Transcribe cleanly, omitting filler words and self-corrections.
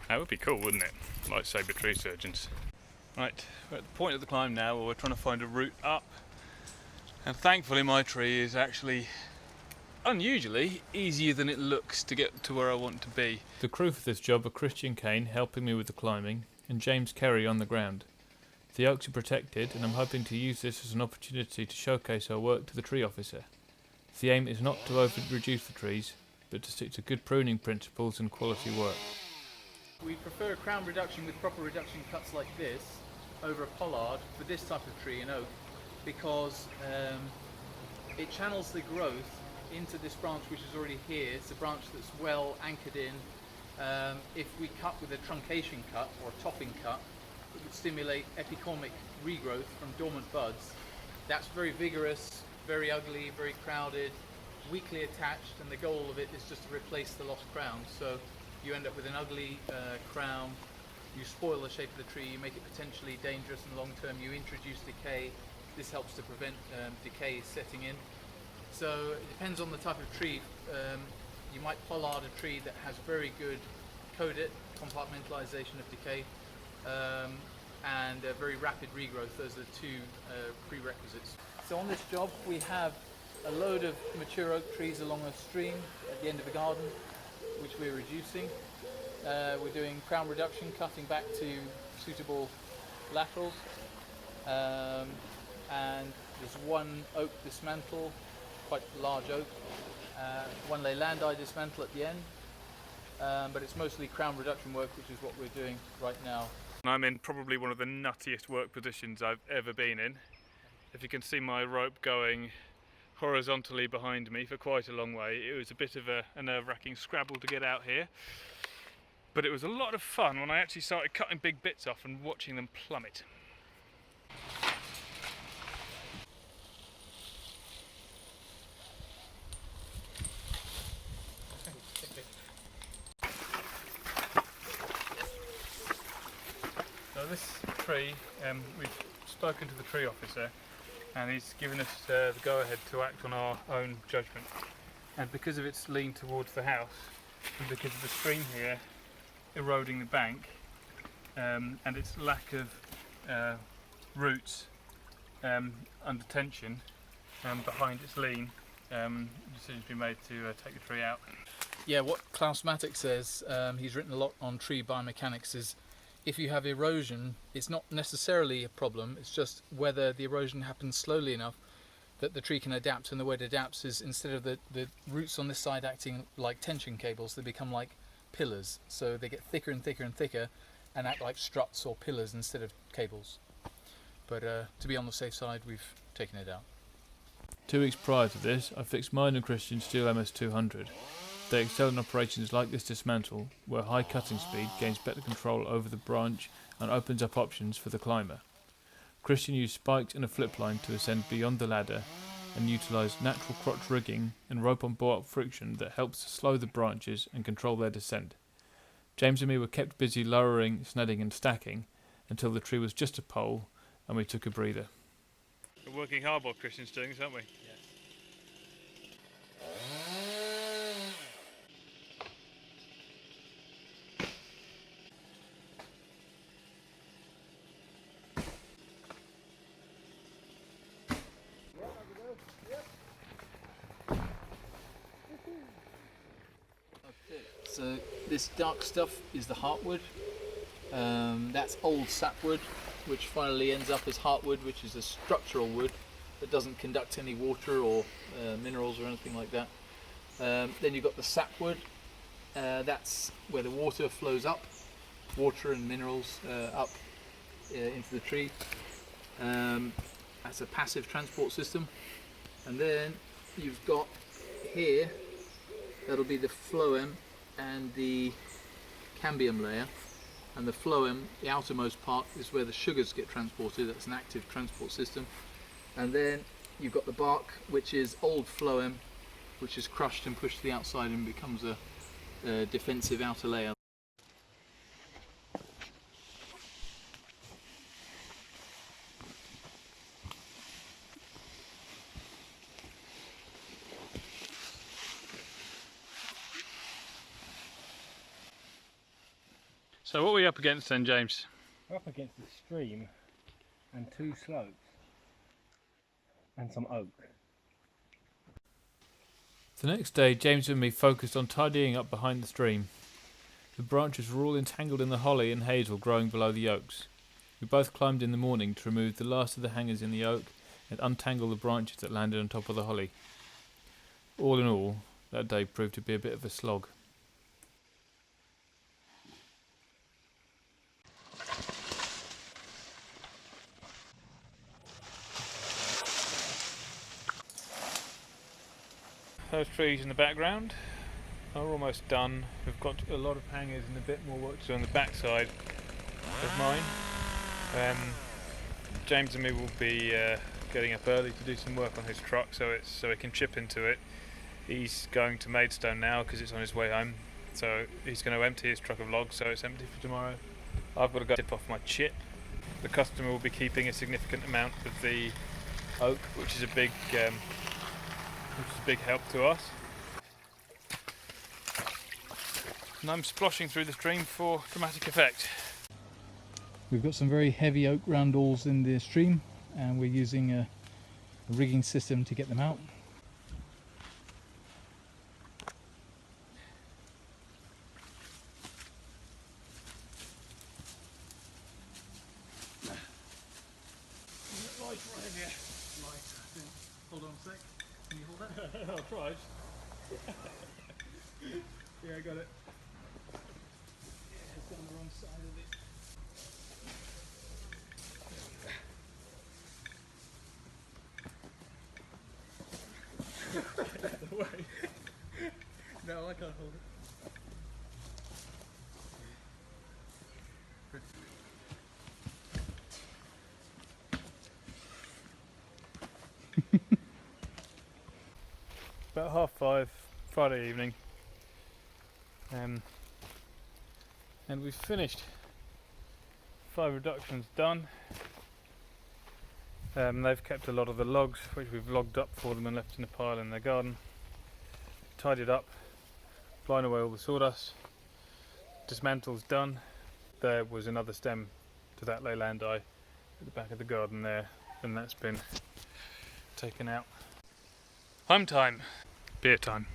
That would be cool, wouldn't it? Lightsaber tree surgeons. Right, we're at the point of the climb now where we're trying to find a route up. And thankfully my tree is actually unusually easier than it looks to get to where I want to be. The crew for this job are Christian Kane helping me with the climbing and James Kerry on the ground. The oaks are protected and I'm hoping to use this as an opportunity to showcase our work to the tree officer. The aim is not to over-reduce the trees, but to stick to good pruning principles and quality work. We prefer crown reduction with proper reduction cuts like this over a pollard for this type of tree, an oak, because it channels the growth into this branch which is already here. It's a branch that's well anchored in. If we cut with a truncation cut or a topping cut, it would stimulate epicormic regrowth from dormant buds. That's very vigorous, very ugly, very crowded, weakly attached, and the goal of it is just to replace the lost crown. So you end up with an ugly crown, you spoil the shape of the tree, you make it potentially dangerous in the long term, you introduce decay. This helps to prevent decay setting in. So it depends on the type of tree. You might pollard a tree that has very good codit, compartmentalization of decay, and very rapid regrowth. Those are the two prerequisites. So on this job we have a load of mature oak trees along a stream at the end of the garden, which we're reducing. We're doing crown reduction, cutting back to suitable laterals, and there's one oak dismantle, quite large oak, one Leylandii dismantle at the end, but it's mostly crown reduction work, which is what we're doing right now. I'm in probably one of the nuttiest work positions I've ever been in. If you can see my rope going horizontally behind me for quite a long way, it was a bit of a nerve-wracking scrabble to get out here, but it was a lot of fun when I actually started cutting big bits off and watching them plummet. So this tree, we've spoken to the tree officer and he's given us the go-ahead to act on our own judgment. And because of its lean towards the house, and because of the stream here eroding the bank, and its lack of roots under tension behind its lean, the decision's been made to take the tree out. Yeah, what Klaus Matic says, he's written a lot on tree biomechanics, is if you have erosion, it's not necessarily a problem, it's just whether the erosion happens slowly enough that the tree can adapt. And the way it adapts is, instead of the roots on this side acting like tension cables, they become like pillars. So they get thicker and thicker and thicker and act like struts or pillars instead of cables. But to be on the safe side, we've taken it out. 2 weeks prior to this, I fixed mine and Christian's Steel MS200. They excel in operations like this dismantle, where high cutting speed gains better control over the branch and opens up options for the climber. Christian used spikes and a flip line to ascend beyond the ladder and utilised natural crotch rigging and rope on board friction that helps to slow the branches and control their descent. James and me were kept busy lowering, snedding and stacking until the tree was just a pole and we took a breather. We're working hard while Christian's doing this, aren't we? So this dark stuff is the heartwood. That's old sapwood, which finally ends up as heartwood, which is a structural wood that doesn't conduct any water or minerals or anything like that. Then you've got the sapwood. That's where the water flows up, water and minerals up into the tree. That's a passive transport system. And then you've got here, that'll be the phloem and the cambium layer. And the phloem, the outermost part, is where the sugars get transported. That's an active transport system. And then you've got the bark, which is old phloem, which is crushed and pushed to the outside and becomes a defensive outer layer. So what are we up against then, James? We're up against a stream and 2 slopes and some oak. The next day, James and me focused on tidying up behind the stream. The branches were all entangled in the holly and hazel growing below the oaks. We both climbed in the morning to remove the last of the hangers in the oak and untangle the branches that landed on top of the holly. All in all, that day proved to be a bit of a slog. Those trees in the background are almost done. We've got a lot of hangers and a bit more work to do on the back side of mine. James and me will be getting up early to do some work on his truck so he can chip into it. He's going to Maidstone now because it's on his way home, so he's going to empty his truck of logs so it's empty for tomorrow. I've got to go tip off my chip. The customer will be keeping a significant amount of the oak, which is a big help to us. And I'm sploshing through the stream for dramatic effect. We've got some very heavy oak roundels in the stream and we're using a rigging system to get them out. Hold on a sec. Can you hold that? I'll try. Yeah, I got it. Yeah, it's on the wrong side of it. No, I can't hold it. About 5:30 Friday evening, and we've finished. 5 reductions done. They've kept a lot of the logs which we've logged up for them and left in a pile in their garden. Tidied up, blown away all the sawdust. Dismantle's done. There was another stem to that Leylandii at the back of the garden there, and that's been taken out. Home time. Beer time.